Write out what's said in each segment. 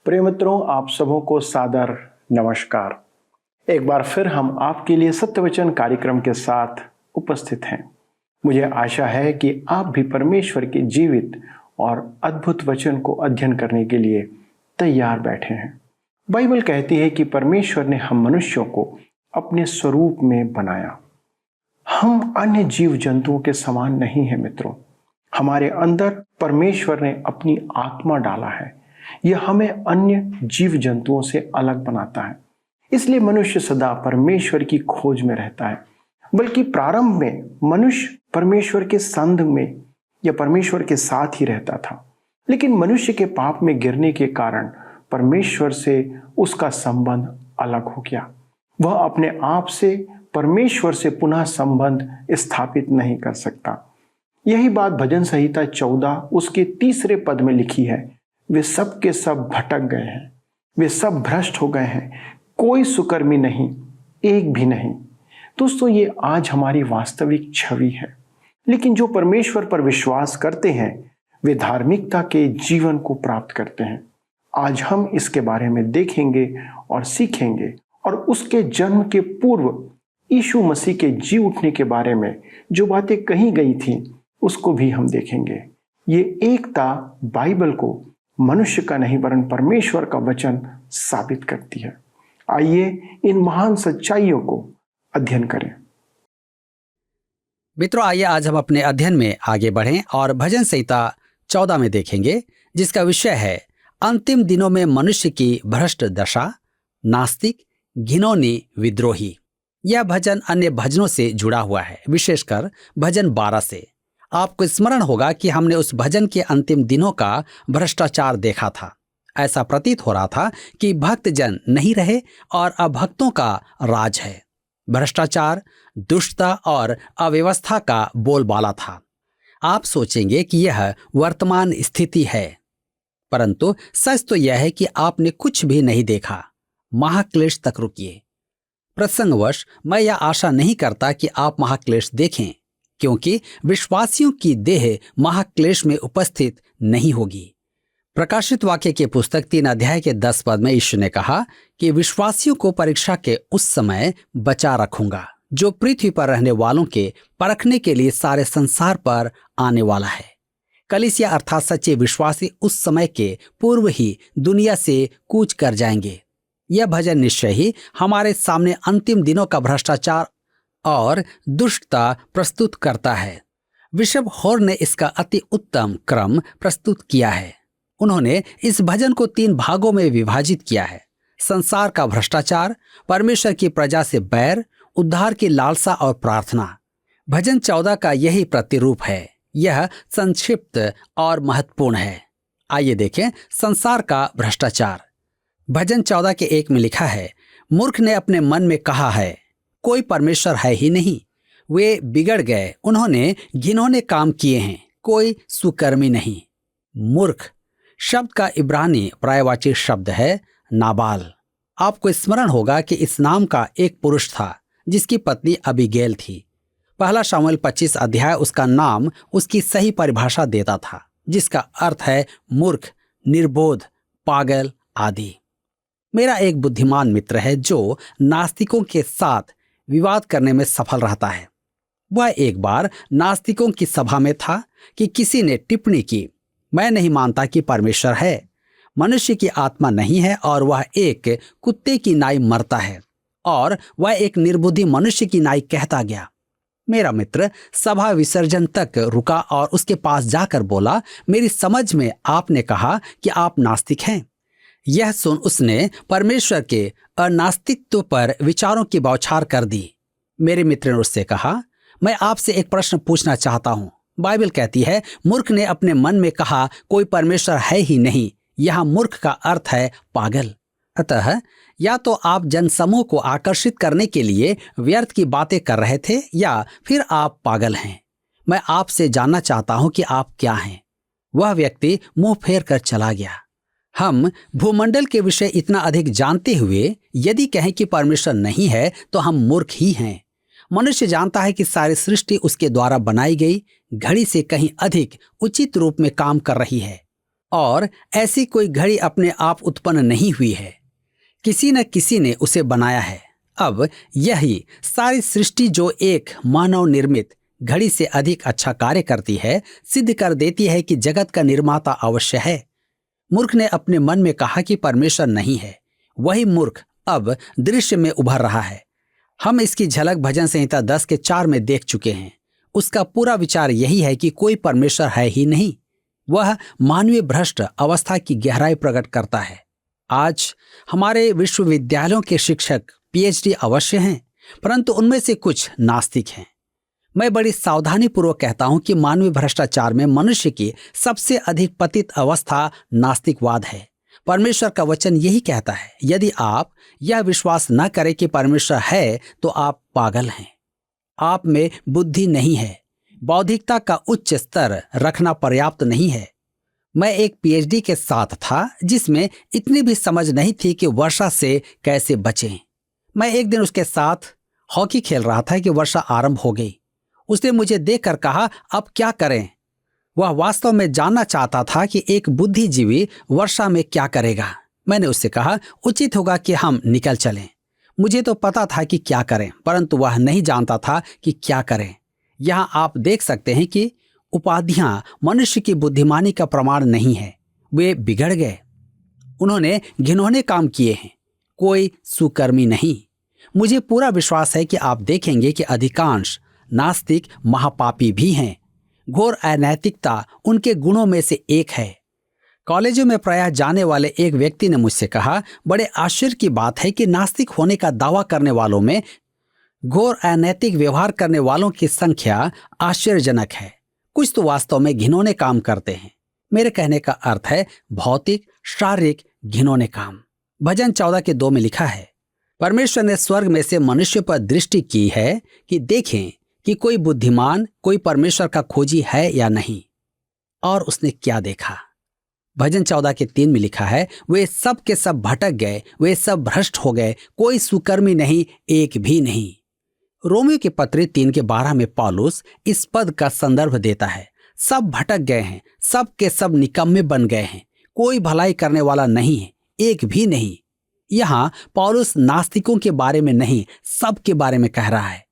प्रिय मित्रों, आप सबों को सादर नमस्कार। एक बार फिर हम आपके लिए सत्यवचन कार्यक्रम के साथ उपस्थित हैं। मुझे आशा है कि आप भी परमेश्वर के जीवित और अद्भुत वचन को अध्ययन करने के लिए तैयार बैठे हैं। बाइबल कहती है कि परमेश्वर ने हम मनुष्यों को अपने स्वरूप में बनाया। हम अन्य जीव जंतुओं के समान नहीं हैं मित्रों। हमारे अंदर परमेश्वर ने अपनी आत्मा डाला है। यह हमें अन्य जीव जंतुओं से अलग बनाता है। इसलिए मनुष्य सदा परमेश्वर की खोज में रहता है। बल्कि प्रारंभ में मनुष्य परमेश्वर के संग में या परमेश्वर के साथ ही रहता था, लेकिन मनुष्य के पाप में गिरने के कारण परमेश्वर से उसका संबंध अलग हो गया। वह अपने आप से परमेश्वर से पुनः संबंध स्थापित नहीं कर सकता। यही बात भजन संहिता 14 उसके 3 पद में लिखी है। वे सब के सब भटक गए हैं, वे सब भ्रष्ट हो गए हैं, कोई सुकर्मी नहीं, एक भी नहीं। दोस्तों, ये आज हमारी वास्तविक छवि है। लेकिन जो परमेश्वर पर विश्वास करते हैं वे धार्मिकता के जीवन को प्राप्त करते हैं। आज हम इसके बारे में देखेंगे और सीखेंगे, और उसके जन्म के पूर्व यीशु मसीह के जी उठने के बारे में जो बातें कही गई थी उसको भी हम देखेंगे। ये एकता बाइबल को मनुष्य का नहीं वरन परमेश्वर का वचन साबित करती है। आइए इन महान सच्चाइयों को अध्ययन करें। मित्रों, आइए आज हम अपने अध्ययन में आगे बढ़ें और भजन संहिता 14 में देखेंगे, जिसका विषय है अंतिम दिनों में मनुष्य की भ्रष्ट दशा, नास्तिक, घिनौनी, विद्रोही। यह भजन अन्य भजनों से जुड़ा हुआ है, विशेषकर भजन 12 से। आपको स्मरण होगा कि हमने उस भजन के अंतिम दिनों का भ्रष्टाचार देखा था। ऐसा प्रतीत हो रहा था कि भक्त जन नहीं रहे और अभक्तों का राज है। भ्रष्टाचार, दुष्टता और अव्यवस्था का बोलबाला था। आप सोचेंगे कि यह वर्तमान स्थिति है, परंतु सच तो यह है कि आपने कुछ भी नहीं देखा। महाक्लेश तक रुकिए। प्रसंगवश मैं यह आशा नहीं करता कि आप महाक्लेश देखें, क्योंकि विश्वासियों की देह महाक्लेश में उपस्थित नहीं होगी। प्रकाशित वाक्य के पुस्तक 3 अध्याय के 10 पद में यीशु ने कहा कि विश्वासियों को परीक्षा के उस समय बचा रखूंगा जो पृथ्वी पर रहने वालों के परखने के लिए सारे संसार पर आने वाला है। कलीसिया अर्थात सच्चे विश्वासी उस समय के पूर्व ही दुनिया से कूच कर जाएंगे। यह भजन निश्चय ही हमारे सामने अंतिम दिनों का भ्रष्टाचार और दुष्टता प्रस्तुत करता है। बिशप हॉर ने इसका अति उत्तम क्रम प्रस्तुत किया है। उन्होंने इस भजन को 3 भागों में विभाजित किया है: संसार का भ्रष्टाचार, परमेश्वर की प्रजा से बैर, उद्धार की लालसा और प्रार्थना। भजन 14 का यही प्रतिरूप है। यह संक्षिप्त और महत्वपूर्ण है। आइए देखें संसार का भ्रष्टाचार। भजन 14 के 1 में लिखा है, मूर्ख ने अपने मन में कहा है, कोई परमेश्वर है ही नहीं। वे बिगड़ गए, उन्होंने घिनौने काम किए हैं, कोई सुकर्मी नहीं। मूर्ख शब्द का इब्रानी पर्यायवाची शब्द है नाबाल। आपको स्मरण होगा कि इस नाम का एक पुरुष था जिसकी पत्नी अबीगैल थी। पहला शमूएल 25 अध्याय उसका नाम उसकी सही परिभाषा देता था, जिसका अर्थ है मूर्ख, निर्बोध, पागल आदि। मेरा एक बुद्धिमान मित्र है जो नास्तिकों के साथ विवाद करने में सफल रहता है। वह एक बार नास्तिकों की सभा में था कि किसी ने टिप्पणी की, मैं नहीं मानता कि परमेश्वर है, मनुष्य की आत्मा नहीं है और वह एक कुत्ते की नाई मरता है, और वह एक निर्बुद्धि मनुष्य की नाई कहता गया। मेरा मित्र सभा विसर्जन तक रुका और उसके पास जाकर बोला, मेरी समझ में आपने कहा कि आप नास्तिक हैं। यह सुन उसने परमेश्वर के अनास्तित्व पर विचारों की बौछार कर दी। मेरे मित्र ने उससे कहा, मैं आपसे एक प्रश्न पूछना चाहता हूं। बाइबल कहती है, मूर्ख ने अपने मन में कहा, कोई परमेश्वर है ही नहीं। यहां मूर्ख का अर्थ है पागल। अतः या तो आप जनसमूह को आकर्षित करने के लिए व्यर्थ की बातें कर रहे थे, या फिर आप पागल हैं। मैं आपसे जानना चाहता हूं कि आप क्या हैं। वह व्यक्ति मुंह फेर कर चला गया। हम भूमंडल के विषय इतना अधिक जानते हुए यदि कहें कि परमेश्वर नहीं है तो हम मूर्ख ही हैं। मनुष्य जानता है कि सारी सृष्टि उसके द्वारा बनाई गई घड़ी से कहीं अधिक उचित रूप में काम कर रही है। और ऐसी कोई घड़ी अपने आप उत्पन्न नहीं हुई है, किसी न किसी ने उसे बनाया है। अब यही सारी सृष्टि जो एक मानव निर्मित घड़ी से अधिक अच्छा कार्य करती है, सिद्ध कर देती है कि जगत का निर्माता अवश्य है। मूर्ख ने अपने मन में कहा कि परमेश्वर नहीं है। वही मूर्ख अब दृश्य में उभर रहा है। हम इसकी झलक भजन संहिता 10:4 में देख चुके हैं। उसका पूरा विचार यही है कि कोई परमेश्वर है ही नहीं। वह मानवीय भ्रष्ट अवस्था की गहराई प्रकट करता है। आज हमारे विश्वविद्यालयों के शिक्षक पीएचडी अवश्य हैं, परंतु उनमें से कुछ नास्तिक हैं। मैं बड़ी सावधानी पूर्वक कहता हूं कि मानवीय भ्रष्टाचार में मनुष्य की सबसे अधिक पतित अवस्था नास्तिकवाद है। परमेश्वर का वचन यही कहता है, यदि आप यह विश्वास न करें कि परमेश्वर है तो आप पागल हैं। आप में बुद्धि नहीं है। बौद्धिकता का उच्च स्तर रखना पर्याप्त नहीं है। मैं एक पीएचडी के साथ था जिसमें इतनी भी समझ नहीं थी कि वर्षा से कैसे बचें। मैं एक दिन उसके साथ हॉकी खेल रहा था कि वर्षा आरंभ हो गई। उसने मुझे देखकर कहा, अब क्या करें? वह वास्तव में जानना चाहता था कि एक बुद्धिजीवी वर्षा में क्या करेगा। मैंने उससे कहा, उचित होगा कि हम निकल चलें। मुझे तो पता था कि क्या करें, परंतु वह नहीं जानता था कि क्या करें। यहाँ आप देख सकते हैं कि उपाधियां मनुष्य की बुद्धिमानी का प्रमाण नहीं है। वे बिगड़ गए। उन्होंने घिनौने काम किए हैं, कोई सुकर्मी नहीं। मुझे पूरा विश्वास है कि आप देखेंगे कि अधिकांश नास्तिक महापापी भी हैं। घोर अनैतिकता उनके गुणों में से एक है। कॉलेजों में प्रायः जाने वाले एक व्यक्ति ने मुझसे कहा, बड़े आश्चर्य की बात है कि नास्तिक होने का दावा करने वालों में घोर अनैतिक व्यवहार करने वालों की संख्या आश्चर्यजनक है। कुछ तो वास्तव में घिनौने काम करते हैं। मेरे कहने का अर्थ है भौतिक, शारीरिक घिनौने काम। भजन 14:2 में लिखा है, परमेश्वर ने स्वर्ग में से मनुष्य पर दृष्टि की है कि देखें कि कोई बुद्धिमान, कोई परमेश्वर का खोजी है या नहीं। और उसने क्या देखा? भजन 14:3 में लिखा है, वे सब के सब भटक गए, वे सब भ्रष्ट हो गए, कोई सुकर्मी नहीं, एक भी नहीं। रोमियो के पत्री 3:12 में पौलुस इस पद का संदर्भ देता है, सब भटक गए हैं, सब के सब निकम्मे बन गए हैं, कोई भलाई करने वाला नहीं है, एक भी नहीं। यहाँ पौलुस नास्तिकों के बारे में नहीं, सब के बारे में कह रहा है।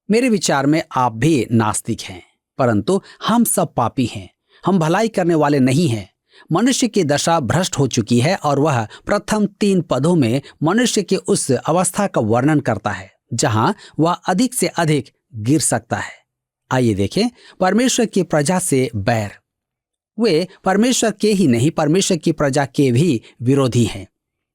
मेरे विचार में आप भी नास्तिक हैं, परंतु हम सब पापी हैं। हम भलाई करने वाले नहीं हैं। मनुष्य की दशा भ्रष्ट हो चुकी है और वह प्रथम 3 पदों में मनुष्य की उस अवस्था का वर्णन करता है जहां वह अधिक से अधिक गिर सकता है। आइए देखें, परमेश्वर की प्रजा से बैर। वे परमेश्वर के ही नहीं, परमेश्वर की प्रजा के भी विरोधी हैं।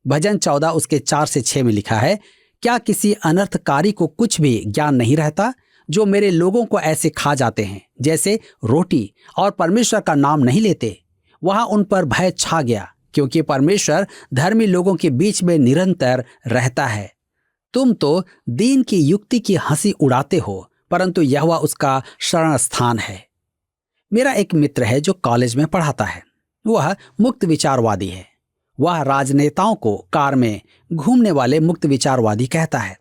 भजन 14:4-6 में लिखा है, क्या किसी अनर्थकारी को कुछ भी ज्ञान नहीं रहता, जो मेरे लोगों को ऐसे खा जाते हैं जैसे रोटी, और परमेश्वर का नाम नहीं लेते। वहां उन पर भय छा गया, क्योंकि परमेश्वर धर्मी लोगों के बीच में निरंतर रहता है। तुम तो दीन की युक्ति की हंसी उड़ाते हो, परंतु यहोवा उसका शरण स्थान है। मेरा एक मित्र है जो कॉलेज में पढ़ाता है। वह मुक्त विचारवादी है। वह राजनेताओं को कार में घूमने वाले मुक्त विचारवादी कहता है।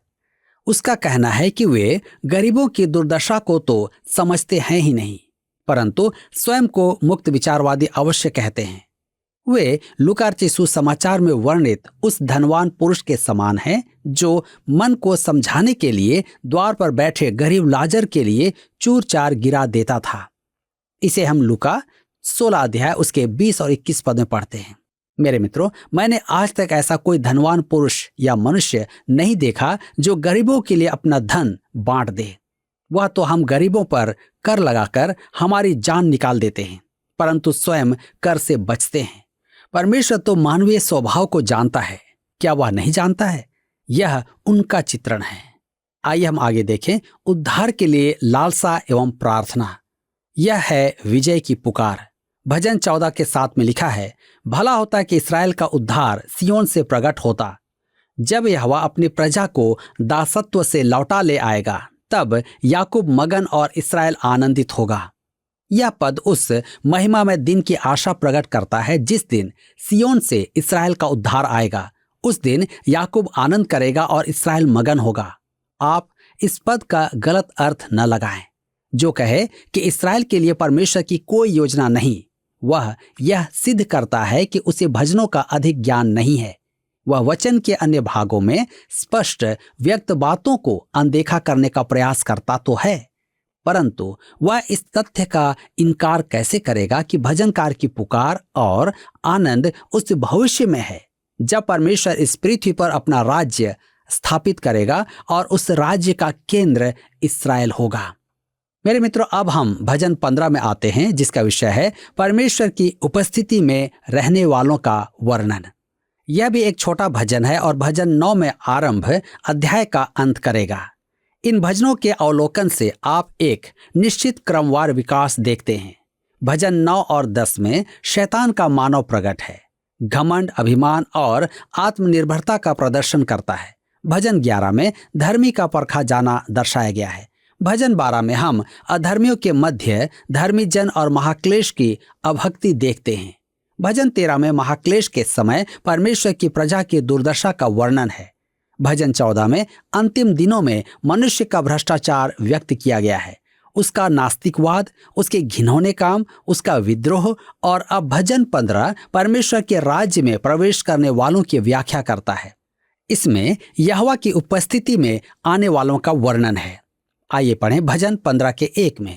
उसका कहना है कि वे गरीबों की दुर्दशा को तो समझते हैं ही नहीं, परंतु स्वयं को मुक्त विचारवादी अवश्य कहते हैं। वे लूका सुसमाचार में वर्णित उस धनवान पुरुष के समान हैं जो मन को समझाने के लिए द्वार पर बैठे गरीब लाजर के लिए चूर चार गिरा देता था। इसे हम लूका 16 उसके 20 और 21 पद में पढ़ते हैं। मेरे मित्रों, मैंने आज तक ऐसा कोई धनवान पुरुष या मनुष्य नहीं देखा जो गरीबों के लिए अपना धन बांट दे। वह तो हम गरीबों पर कर लगाकर हमारी जान निकाल देते हैं, परंतु स्वयं कर से बचते हैं। परमेश्वर तो मानवीय स्वभाव को जानता है। क्या वह नहीं जानता है? यह उनका चित्रण है। आइए हम आगे देखें। उद्धार के लिए लालसा एवं प्रार्थना, यह है विजय की पुकार। भजन 14:7 में लिखा है, भला होता कि इस्राएल का उद्धार सियोन से प्रकट होता। जब यहोवा अपनी प्रजा को दासत्व से लौटा ले आएगा, तब याकूब मगन और इस्राएल आनंदित होगा। यह पद उस महिमा में दिन की आशा प्रकट करता है जिस दिन सियोन से इस्राएल का उद्धार आएगा। उस दिन याकूब आनंद करेगा और इस्राएल मगन होगा। आप इस पद का गलत अर्थ न लगाएं जो कहे कि इस्राएल के लिए परमेश्वर की कोई योजना नहीं। वह यह सिद्ध करता है कि उसे भजनों का अधिक ज्ञान नहीं है। वह वचन के अन्य भागों में स्पष्ट व्यक्त बातों को अनदेखा करने का प्रयास करता तो है, परंतु वह इस तथ्य का इनकार कैसे करेगा कि भजनकार की पुकार और आनंद उस भविष्य में है जब परमेश्वर इस पृथ्वी पर अपना राज्य स्थापित करेगा और उस राज्य का केंद्र इस्राएल होगा। मेरे मित्रों, अब हम भजन 15 में आते हैं, जिसका विषय है परमेश्वर की उपस्थिति में रहने वालों का वर्णन। यह भी एक छोटा भजन है और भजन 9 में आरंभ अध्याय का अंत करेगा। इन भजनों के अवलोकन से आप एक निश्चित क्रमवार विकास देखते हैं। भजन 9 और 10 में शैतान का मानव प्रकट है, घमंड, अभिमान और आत्मनिर्भरता का प्रदर्शन करता है। भजन 11 में धर्मी का परखा जाना दर्शाया गया है। भजन 12 में हम अधर्मियों के मध्य धर्मी जन और महाक्लेश की अभक्ति देखते हैं। भजन 13 में महाक्लेश के समय परमेश्वर की प्रजा की दुर्दशा का वर्णन है। भजन 14 में अंतिम दिनों में मनुष्य का भ्रष्टाचार व्यक्त किया गया है, उसका नास्तिकवाद, उसके घिनौने काम, उसका विद्रोह। और अब भजन 15 परमेश्वर के राज्य में प्रवेश करने वालों की व्याख्या करता है। इसमें यहोवा की उपस्थिति में आने वालों का वर्णन है। आइए पढ़ें भजन 15 के 1 में।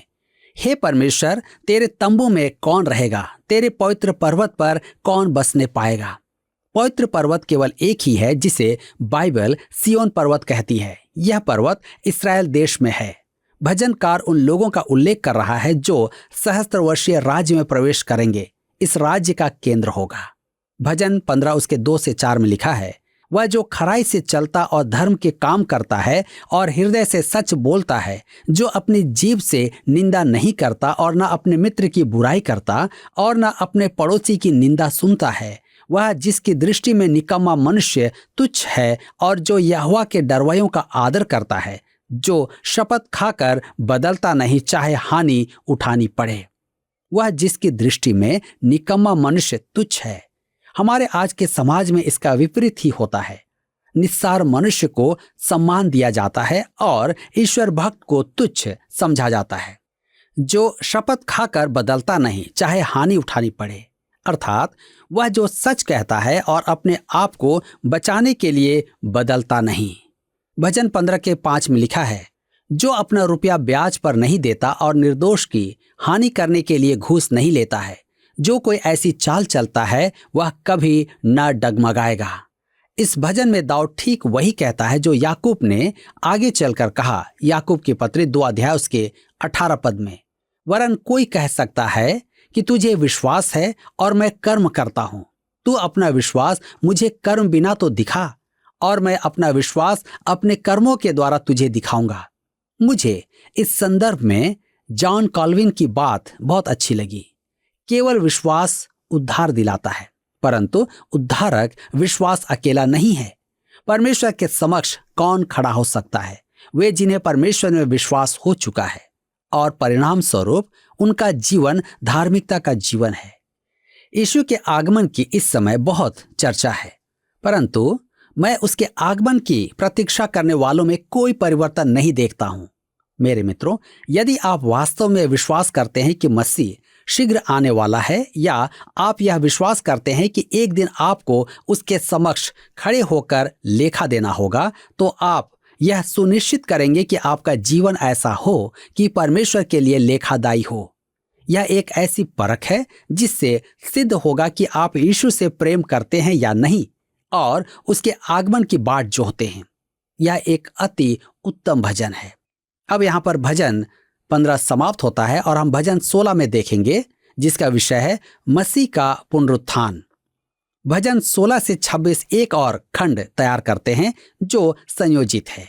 हे परमेश्वर, तेरे तंबू में कौन रहेगा? तेरे पवित्र पर्वत पर कौन बसने पाएगा? पवित्र पर्वत केवल एक ही है जिसे बाइबल सिय्योन पर्वत कहती है। यह पर्वत इस्राएल देश में है। भजनकार उन लोगों का उल्लेख कर रहा है जो सहस्त्र वर्षीय राज्य में प्रवेश करेंगे। इस राज्य का केंद्र होगा। भजन 15 उसके 2 से 4 में लिखा है, वह जो खराई से चलता और धर्म के काम करता है और हृदय से सच बोलता है, जो अपनी जीभ से निंदा नहीं करता और न अपने मित्र की बुराई करता और न अपने पड़ोसी की निंदा सुनता है, वह जिसकी दृष्टि में निकम्मा मनुष्य तुच्छ है और जो यहोवा के डरवैयों का आदर करता है, जो शपथ खाकर बदलता नहीं चाहे हानि उठानी पड़े। वह जिसकी दृष्टि में निकम्मा मनुष्य तुच्छ है। हमारे आज के समाज में इसका विपरीत ही होता है। निस्सार मनुष्य को सम्मान दिया जाता है और ईश्वर भक्त को तुच्छ समझा जाता है। जो शपथ खाकर बदलता नहीं चाहे हानि उठानी पड़े, अर्थात वह जो सच कहता है और अपने आप को बचाने के लिए बदलता नहीं। भजन 15 के 5 में लिखा है, जो अपना रुपया ब्याज पर नहीं देता और निर्दोष की हानि करने के लिए घूस नहीं लेता है, जो कोई ऐसी चाल चलता है वह कभी न डगमगाएगा। इस भजन में दाऊद ठीक वही कहता है जो याकूब ने आगे चलकर कहा। याकूब की पत्री 2 अध्याय उसके 18 पद में, वरन कोई कह सकता है कि तुझे विश्वास है और मैं कर्म करता हूं। तू अपना विश्वास मुझे कर्म बिना तो दिखा और मैं अपना विश्वास अपने कर्मों के द्वारा तुझे दिखाऊंगा। मुझे इस संदर्भ में जॉन कॉल्विन की बात बहुत अच्छी लगी। केवल विश्वास उद्धार दिलाता है, परंतु उद्धारक विश्वास अकेला नहीं है। परमेश्वर के समक्ष कौन खड़ा हो सकता है? वे जिन्हें परमेश्वर में विश्वास हो चुका है और परिणाम स्वरूप उनका जीवन धार्मिकता का जीवन है। यीशु के आगमन की इस समय बहुत चर्चा है, परंतु मैं उसके आगमन की प्रतीक्षा करने वालों में कोई परिवर्तन नहीं देखता हूं। मेरे मित्रों, यदि आप वास्तव में विश्वास करते हैं कि मसीह शीघ्र आने वाला है, या आप यह विश्वास करते हैं कि एक दिन आपको उसके समक्ष खड़े होकर लेखा देना होगा, तो आप यह सुनिश्चित करेंगे कि आपका जीवन ऐसा हो कि परमेश्वर के लिए लेखादायी हो। यह एक ऐसी परख है जिससे सिद्ध होगा कि आप यीशु से प्रेम करते हैं या नहीं और उसके आगमन की बाट जोहते हैं। यह एक अति उत्तम भजन है। अब यहाँ पर भजन 15 समाप्त होता है और हम भजन 16 में देखेंगे, जिसका विषय है मसीह का पुनरुत्थान। भजन 16 से 26 एक और खंड तैयार करते हैं जो संयोजित है।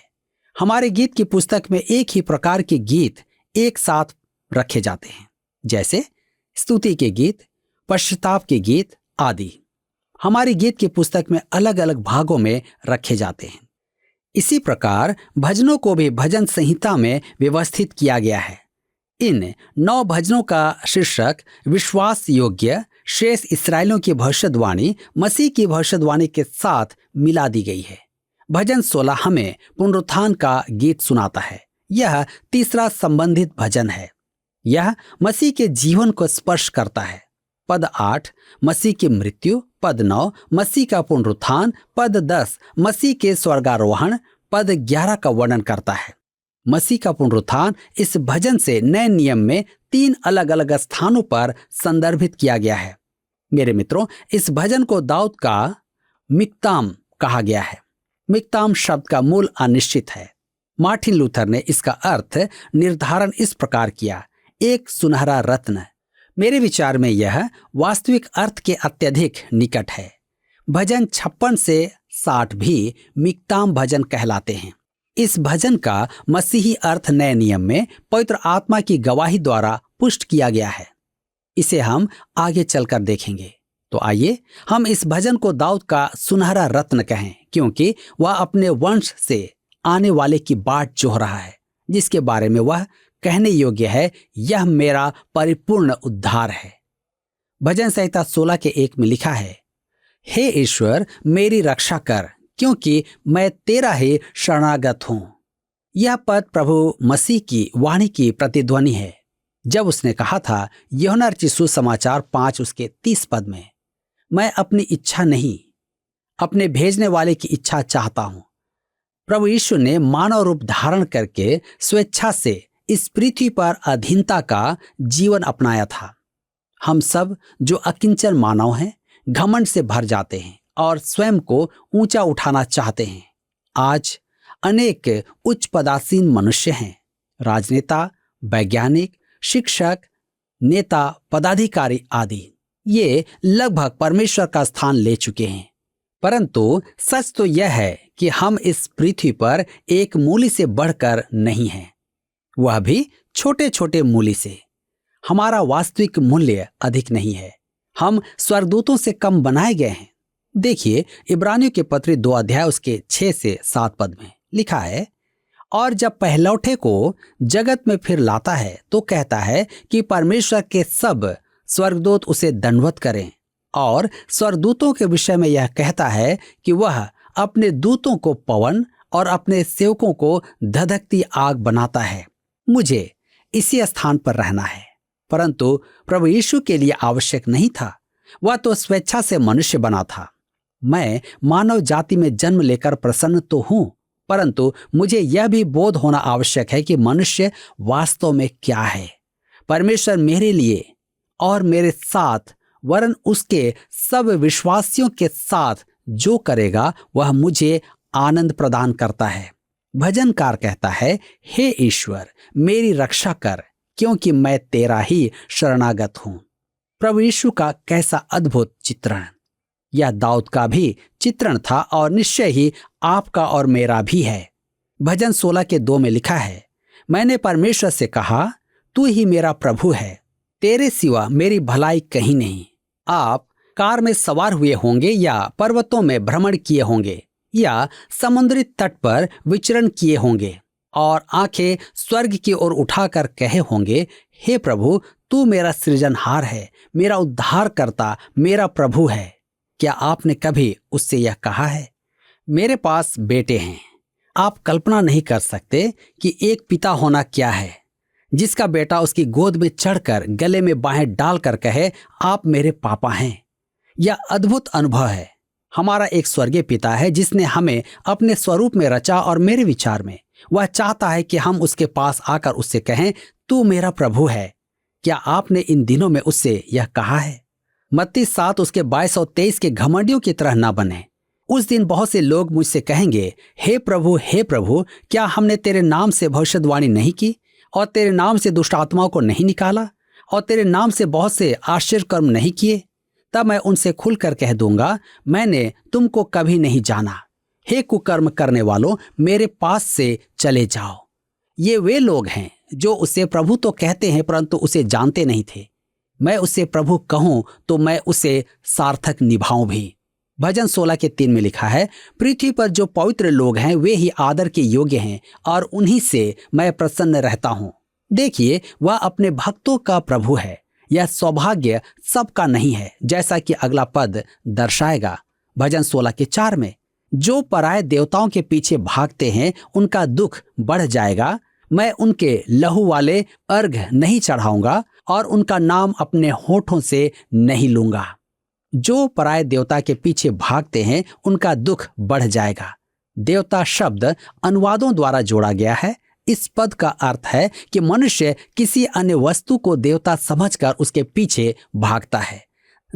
हमारे गीत की पुस्तक में एक ही प्रकार के गीत एक साथ रखे जाते हैं, जैसे स्तुति के गीत, पश्चाताप के गीत आदि हमारी गीत की पुस्तक में अलग अलग भागों में रखे जाते हैं। इसी प्रकार भजनों को भी भजन संहिता में व्यवस्थित किया गया है। इन 9 भजनों का शीर्षक विश्वास योग्य शेष इस्राएलियों की भविष्यवाणी मसीह की भविष्यवाणी के साथ मिला दी गई है। भजन 16 हमें पुनरुत्थान का गीत सुनाता है। यह तीसरा संबंधित भजन है। यह मसीह के जीवन को स्पर्श करता है। पद 8 मसीह की मृत्यु, पद 9 मसीह का पुनरुत्थान, पद 10 मसीह के स्वर्गारोहण, पद 11 का वर्णन करता है। मसीह का पुनरुत्थान इस भजन से नए नियम में 3 अलग अलग स्थानों पर संदर्भित किया गया है। मेरे मित्रों, इस भजन को दाऊद का मिक्ताम कहा गया है। मिक्ताम शब्द का मूल अनिश्चित है। मार्टिन लूथर ने इसका अर्थ निर्धारण इस प्रकार किया, एक सुनहरा रत्न। मेरे विचार में यह वास्तविक अर्थ के अत्यधिक निकट है। भजन 56 से 60 भी मिक्ताम भजन कहलाते हैं। इस भजन का मसीही अर्थ नए नियम में पवित्र आत्मा की गवाही द्वारा पुष्ट किया गया है। इसे हम आगे चलकर देखेंगे। तो आइए हम इस भजन को दाऊद का सुनहरा रत्न कहें, क्योंकि वह अपने वंश से आने वाले की बाट जोह रहा है, जिसके बारे में वह कहने योग्य है, यह मेरा परिपूर्ण उद्धार है। भजन संहिता 16 के 1 में लिखा है, हे ईश्वर मेरी रक्षा कर, क्योंकि मैं तेरा ही शरणागत हूं। यह पद प्रभु मसीह की वाणी की प्रतिध्वनि है, जब उसने कहा था यूहन्ना रचित सुसमाचार 5 उसके 30 पद में, मैं अपनी इच्छा नहीं अपने भेजने वाले की इच्छा चाहता हूं। प्रभु यीशु ने मानव रूप धारण करके स्वेच्छा से इस पृथ्वी पर अधीनता का जीवन अपनाया था। हम सब जो अकिंचन मानव हैं, घमंड से भर जाते हैं और स्वयं को ऊंचा उठाना चाहते हैं। आज अनेक उच्च पदासीन मनुष्य हैं, राजनेता, वैज्ञानिक, शिक्षक, नेता, पदाधिकारी आदि। ये लगभग परमेश्वर का स्थान ले चुके हैं। परंतु सच तो यह है कि हम इस पृथ्वी पर एक मूली से बढ़कर नहीं हैं, वह भी छोटे छोटे मूली से। हमारा वास्तविक मूल्य अधिक नहीं है। हम स्वर्गदूतों से कम बनाए गए हैं। देखिए इब्रानियों के पत्री 2 अध्याय उसके 6 से 7 पद में लिखा है, और जब पहलौठे को जगत में फिर लाता है तो कहता है कि परमेश्वर के सब स्वर्गदूत उसे दंडवत करें। और स्वर्गदूतों के विषय में यह कहता है कि वह अपने दूतों को पवन और अपने सेवकों को धधकती आग बनाता है। मुझे इसी स्थान पर रहना है, परंतु प्रभु यीशु के लिए आवश्यक नहीं था। वह तो स्वेच्छा से मनुष्य बना था। मैं मानव जाति में जन्म लेकर प्रसन्न तो हूं, परंतु मुझे यह भी बोध होना आवश्यक है कि मनुष्य वास्तव में क्या है। परमेश्वर मेरे लिए और मेरे साथ, वरन उसके सब विश्वासियों के साथ जो करेगा वह मुझे आनंद प्रदान करता है। भजनकार कहता है, हे ईश्वर मेरी रक्षा कर, क्योंकि मैं तेरा ही शरणागत हूं। प्रभु यीशु का कैसा अद्भुत चित्रण! यह दाऊद का भी चित्रण था और निश्चय ही आपका और मेरा भी है। भजन 16 के 2 में लिखा है, मैंने परमेश्वर से कहा, तू ही मेरा प्रभु है, तेरे सिवा मेरी भलाई कहीं नहीं। आप कार में सवार हुए होंगे या पर्वतों में भ्रमण किए होंगे या समुद्री तट पर विचरण किए होंगे और आंखें स्वर्ग की ओर उठाकर कहे होंगे, हे प्रभु तू मेरा सृजनहार है, मेरा उद्धारकर्ता, मेरा प्रभु है। क्या आपने कभी उससे यह कहा है? मेरे पास बेटे हैं। आप कल्पना नहीं कर सकते कि एक पिता होना क्या है, जिसका बेटा उसकी गोद में चढ़कर गले में बाहें डालकर कहे, आप मेरे पापा हैं। यह अद्भुत अनुभव है। हमारा एक स्वर्गीय पिता है जिसने हमें अपने स्वरूप में रचा और मेरे विचार में वह चाहता है कि हम उसके पास आकर उससे कहें, तू मेरा प्रभु है। क्या आपने इन दिनों में उससे यह कहा है? मत्ती 7 उसके 22 और 23 के घमंडियों की तरह न बने। उस दिन बहुत से लोग मुझसे कहेंगे, हे प्रभु, क्या हमने तेरे नाम से भविष्यवाणी नहीं की और तेरे नाम से दुष्ट आत्माओं को नहीं निकाला और तेरे नाम से बहुत से आश्चर्य कर्म नहीं किए? तब मैं उनसे खुलकर कह दूंगा, मैंने तुमको कभी नहीं जाना। हे कुकर्म करने वालों, मेरे पास से चले जाओ। ये वे लोग हैं जो उसे प्रभु तो कहते हैं परंतु उसे जानते नहीं थे। मैं उसे प्रभु कहूं तो मैं उसे सार्थक निभाऊं भी। भजन 16 के 3 में लिखा है, पृथ्वी पर जो पवित्र लोग हैं वे ही आदर के योग्य हैं और उन्हीं से मैं प्रसन्न रहता हूं। देखिए वह अपने भक्तों का प्रभु है। यह सौभाग्य सबका नहीं है, जैसा कि अगला पद दर्शाएगा। भजन 16 के 4 में, जो पराये देवताओं के पीछे भागते हैं उनका दुख बढ़ जाएगा। मैं उनके लहू वाले अर्घ नहीं चढ़ाऊंगा और उनका नाम अपने होठों से नहीं लूंगा। जो पराये देवता के पीछे भागते हैं उनका दुख बढ़ जाएगा। देवता शब्द अनुवादों द्वारा जोड़ा गया है। इस पद का अर्थ है कि मनुष्य किसी अन्य वस्तु को देवता समझकर उसके पीछे भागता है।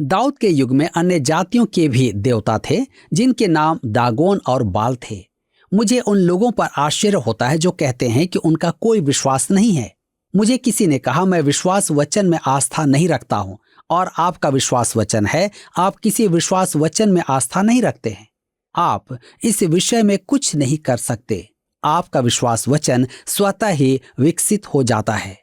दाऊद के युग में अन्य जातियों के भी देवता थे जिनके नाम दागोन और बाल थे। मुझे उन लोगों पर आश्चर्य होता है जो कहते हैं कि उनका कोई विश्वास नहीं है। मुझे किसी ने कहा, मैं विश्वास वचन में आस्था नहीं रखता हूं, और आपका विश्वास वचन है, आप किसी विश्वास वचन में आस्था नहीं रखते हैं। आप इस विषय में कुछ नहीं कर सकते। आपका विश्वास वचन स्वतः ही विकसित हो जाता है।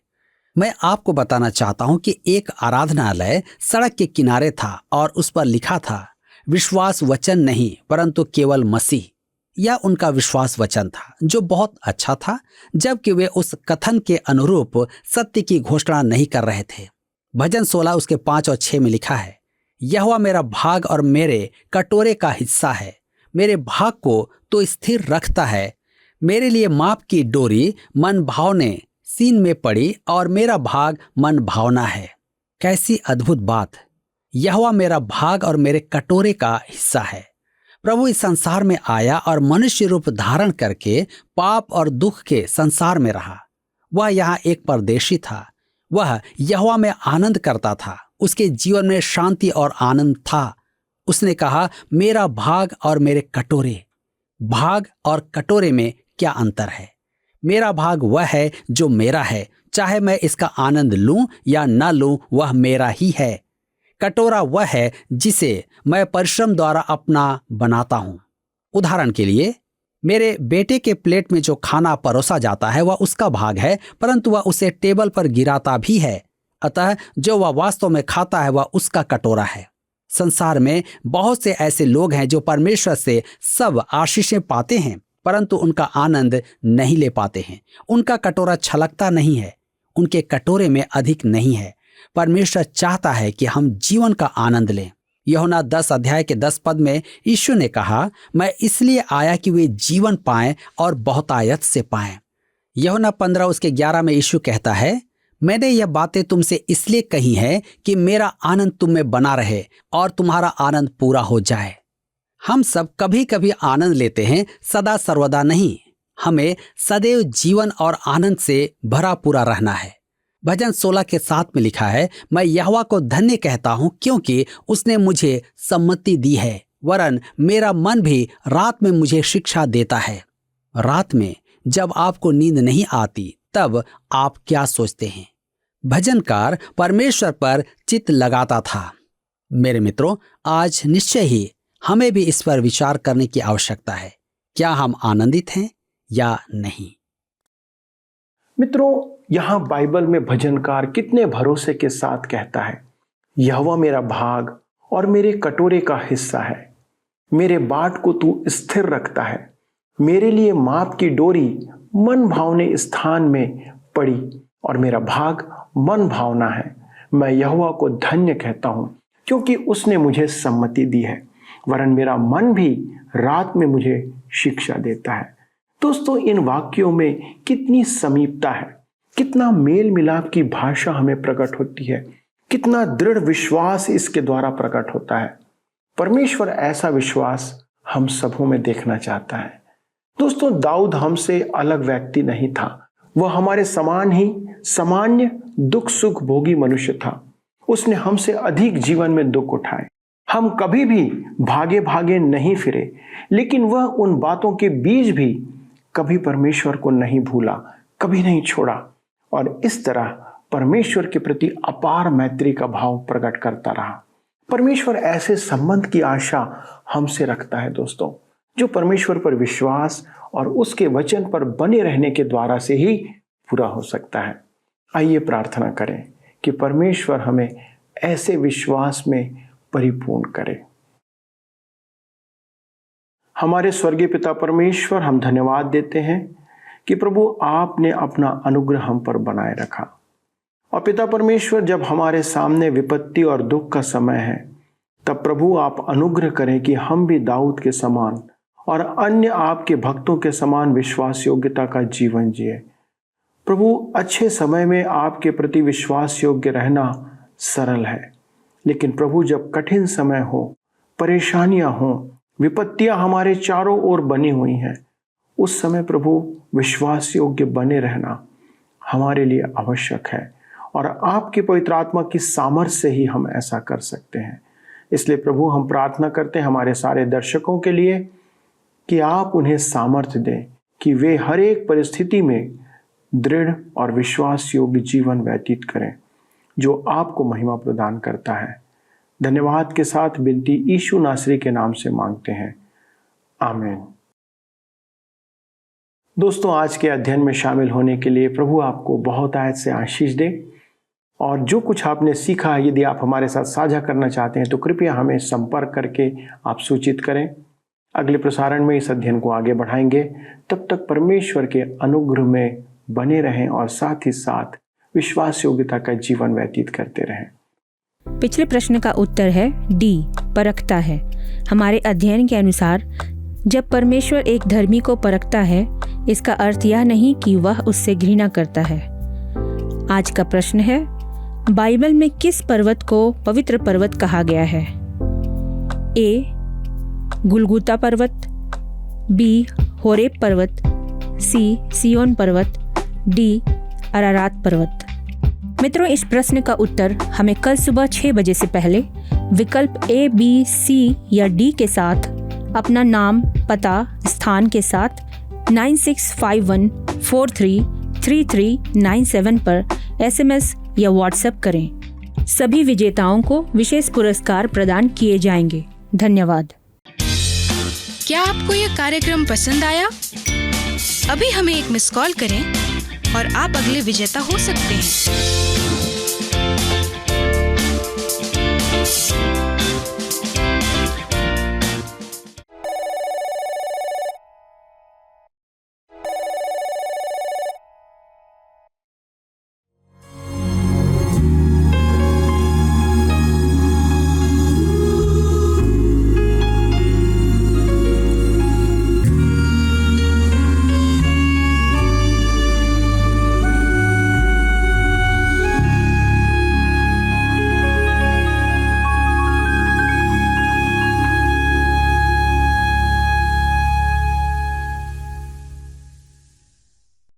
मैं आपको बताना चाहता हूं कि एक आराधनालय सड़क के किनारे था और उस पर लिखा था, विश्वास वचन नहीं परंतु केवल मसीह। यह उनका विश्वास वचन था जो बहुत अच्छा था, जबकि वे उस कथन के अनुरूप सत्य की घोषणा नहीं कर रहे थे। भजन 16 उसके 5 और 6 में लिखा है, यहोवा मेरा भाग और मेरे कटोरे का हिस्सा है, मेरे भाग को तो स्थिर रखता है। मेरे लिए माप की डोरी मन भावने सीन में पड़ी और मेरा भाग मन भावना है। कैसी अद्भुत बात! यहोवा मेरा भाग और मेरे कटोरे का हिस्सा है। प्रभु इस संसार में आया और मनुष्य रूप धारण करके पाप और दुख के संसार में रहा। वह यहाँ एक परदेशी था। वह यहोवा में आनंद करता था। उसके जीवन में शांति और आनंद था। उसने कहा, मेरा भाग और मेरे कटोरे। भाग और कटोरे में क्या अंतर है? मेरा भाग वह है जो मेरा है, चाहे मैं इसका आनंद लूं या न लूं, वह मेरा ही है। कटोरा वह है जिसे मैं परिश्रम द्वारा अपना बनाता हूं। उदाहरण के लिए, मेरे बेटे के प्लेट में जो खाना परोसा जाता है वह उसका भाग है, परंतु वह उसे टेबल पर गिराता भी है। अतः जो वह वास्तव में खाता है वह उसका कटोरा है। संसार में बहुत से ऐसे लोग हैं जो परमेश्वर से सब आशीषें पाते हैं, परंतु उनका आनंद नहीं ले पाते हैं। उनका कटोरा छलकता नहीं है, उनके कटोरे में अधिक नहीं है। परमेश्वर चाहता है कि हम जीवन का आनंद लें। यूहन्ना 10 अध्याय के 10 पद में यीशु ने कहा, मैं इसलिए आया कि वे जीवन पाएं और बहुतायत से पाएं। यूहन्ना 15 उसके 11 में यीशु कहता है, मैंने यह बातें तुमसे इसलिए कही हैं कि मेरा आनंद तुम में बना रहे और तुम्हारा आनंद पूरा हो जाए। हम सब कभी कभी आनंद लेते हैं, सदा सर्वदा नहीं। हमें सदैव जीवन और आनंद से भरा पूरा रहना है। भजन 16 के 7 में लिखा है, मैं यहोवा को धन्य कहता हूं क्योंकि उसने मुझे सम्मति दी है, वरन मेरा मन भी रात में मुझे शिक्षा देता है। रात में जब आपको नींद नहीं आती तब आप क्या सोचते हैं? भजनकार परमेश्वर पर चित्त लगाता था। मेरे मित्रों, आज निश्चय ही हमें भी इस पर विचार करने की आवश्यकता है। क्या हम आनंदित हैं या नहीं? मित्रों, यहाँ बाइबल में भजनकार कितने भरोसे के साथ कहता है, यहोवा मेरा भाग और मेरे कटोरे का हिस्सा है, मेरे बाट को तू स्थिर रखता है, मेरे लिए माप की डोरी मन भावने स्थान में पड़ी और मेरा भाग मन भावना है। मैं यहोवा को धन्य कहता हूं क्योंकि उसने मुझे सम्मति दी है, वरन मेरा मन भी रात में मुझे शिक्षा देता है। दोस्तों, इन वाक्यों में कितनी समीपता है, कितना मेल मिलाप की भाषा हमें प्रकट होती है, कितना दृढ़ विश्वास इसके द्वारा प्रकट होता है। परमेश्वर ऐसा विश्वास हम सबों में देखना चाहता है। दोस्तों, दाऊद हमसे अलग व्यक्ति नहीं था। वह हमारे समान ही सामान्य दुख सुख भोगी मनुष्य था। उसने हमसे अधिक जीवन में दुख उठाए। हम कभी भी भागे भागे नहीं फिरे, लेकिन वह उन बातों के बीच भी कभी परमेश्वर को नहीं भूला, कभी नहीं छोड़ा, और इस तरह परमेश्वर के प्रति अपार मैत्री का भाव प्रकट करता रहा। परमेश्वर ऐसे संबंध की आशा हमसे रखता है दोस्तों, जो परमेश्वर पर विश्वास और उसके वचन पर बने रहने के द्वारा से ही पूरा हो सकता है। आइए प्रार्थना करें कि परमेश्वर हमें ऐसे विश्वास में परिपूर्ण करे। हमारे स्वर्गीय पिता परमेश्वर, हम धन्यवाद देते हैं कि प्रभु आपने अपना अनुग्रह हम पर बनाए रखा। और पिता परमेश्वर, जब हमारे सामने विपत्ति और दुख का समय है, तब प्रभु आप अनुग्रह करें कि हम भी दाऊद के समान और अन्य आपके भक्तों के समान विश्वास योग्यता का जीवन जिए। प्रभु, अच्छे समय में आपके प्रति विश्वास योग्य रहना सरल है, लेकिन प्रभु जब कठिन समय हो, परेशानियां हो, विपत्तियां हमारे चारों ओर बनी हुई हैं, उस समय प्रभु विश्वास योग्य बने रहना हमारे लिए आवश्यक है और आपके पवित्र आत्मा की सामर्थ्य से ही हम ऐसा कर सकते हैं। इसलिए प्रभु हम प्रार्थना करते हैं हमारे सारे दर्शकों के लिए कि आप उन्हें सामर्थ्य दें कि वे हर एक परिस्थिति में दृढ़ और विश्वास योग्य जीवन व्यतीत करें जो आपको महिमा प्रदान करता है। धन्यवाद के साथ विनती यीशु नासरी के नाम से मांगते हैं, आमीन। दोस्तों, आज के अध्ययन में शामिल होने के लिए प्रभु आपको बहुत आयत से आशीष दे और जो कुछ आपने सीखा यदि आप हमारे साथ साझा करना चाहते हैं तो कृपया हमें संपर्क करके आप सूचित करें। अगले प्रसारण में इस अध्ययन को आगे बढ़ाएंगे। तब तक परमेश्वर के अनुग्रह में बने रहें और साथ ही साथ विश्वास योग्यता का जीवन व्यतीत करते रहें। पिछले प्रश्न का उत्तर है डी, परखता है। हमारे अध्ययन के अनुसार जब परमेश्वर एक धर्मी को परखता है, इसका अर्थ यह नहीं कि वह उससे घृणा करता है। आज का प्रश्न है, बाइबल में किस पर्वत को पवित्र पर्वत कहा गया है? ए, गुलगुता पर्वत, बी, होरेब पर्वत, सी, सियोन पर्वत, डी, अरारात पर्वत। मित्रों, इस प्रश्न का उत्तर हमें कल सुबह 6 बजे से पहले विकल्प A, B, C या D के साथ अपना नाम, पता, स्थान के साथ 9651433397 पर SMS या WhatsApp करें। सभी विजेताओं को विशेष पुरस्कार प्रदान किए जाएंगे। धन्यवाद। क्या आपको यह कार्यक्रम पसंद आया? अभी हमें एक मिस कॉल करें और आप अगले विजेता हो सकते हैं।